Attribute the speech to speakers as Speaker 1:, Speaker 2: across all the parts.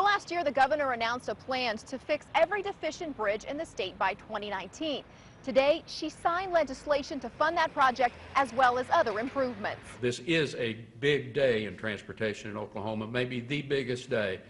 Speaker 1: Well, last year, the governor announced a plan to fix every deficient bridge in the state by 2019. Today, she signed legislation to fund that project as well as other improvements.
Speaker 2: This is a big day in transportation in Oklahoma, maybe the biggest day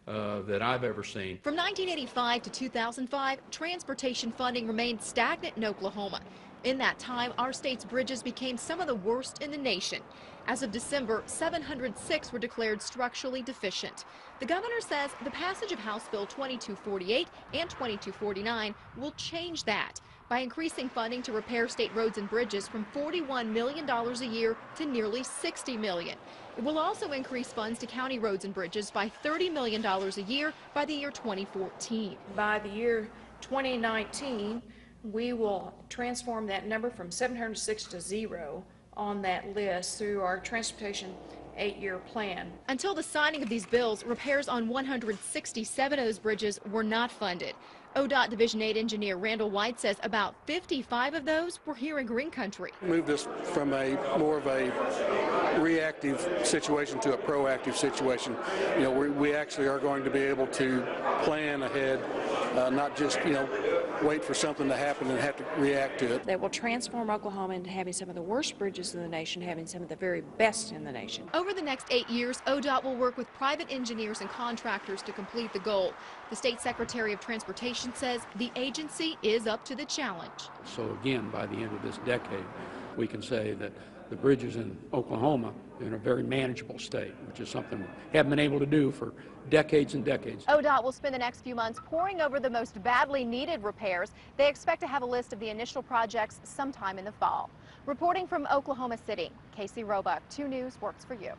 Speaker 2: that I've ever seen.
Speaker 3: From 1985 to 2005, transportation funding remained stagnant in Oklahoma. In that time, our state's bridges became some of the worst in the nation. As of December, 706 were declared structurally deficient. The governor says the passage of House Bill 2248 and 2249 will change that by increasing funding to repair state roads and bridges from $41 million a year to nearly $60 million. It will also increase funds to county roads and bridges by $30 million a year by the year 2014.
Speaker 4: By the year 2019, we will transform that number from 706 to 0 on that list through our transportation 8-year plan.
Speaker 3: Until the signing of these bills, repairs on 167 of those bridges were not funded. ODOT Division 8 engineer Randall White says about 55 of those were here in Green Country.
Speaker 5: Move this from more of a reactive situation to a proactive situation. You know, we actually are going to be able to plan ahead, not just, wait for something to happen and have to react to it.
Speaker 4: That will transform Oklahoma into having some of the worst bridges in the nation, having some of the very best in the nation.
Speaker 3: Over the next 8 years, ODOT will work with private engineers and contractors to complete the goal. The state secretary of transportation says the agency is up to the challenge.
Speaker 2: So again, by the end of this decade, we can say that the bridges in Oklahoma are in a very manageable state, which is something we haven't been able to do for decades and decades.
Speaker 1: ODOT will spend the next few months poring over the most badly needed repairs. They expect to have a list of the initial projects sometime in the fall. Reporting from Oklahoma City, Casey Roebuck, 2 News works for you.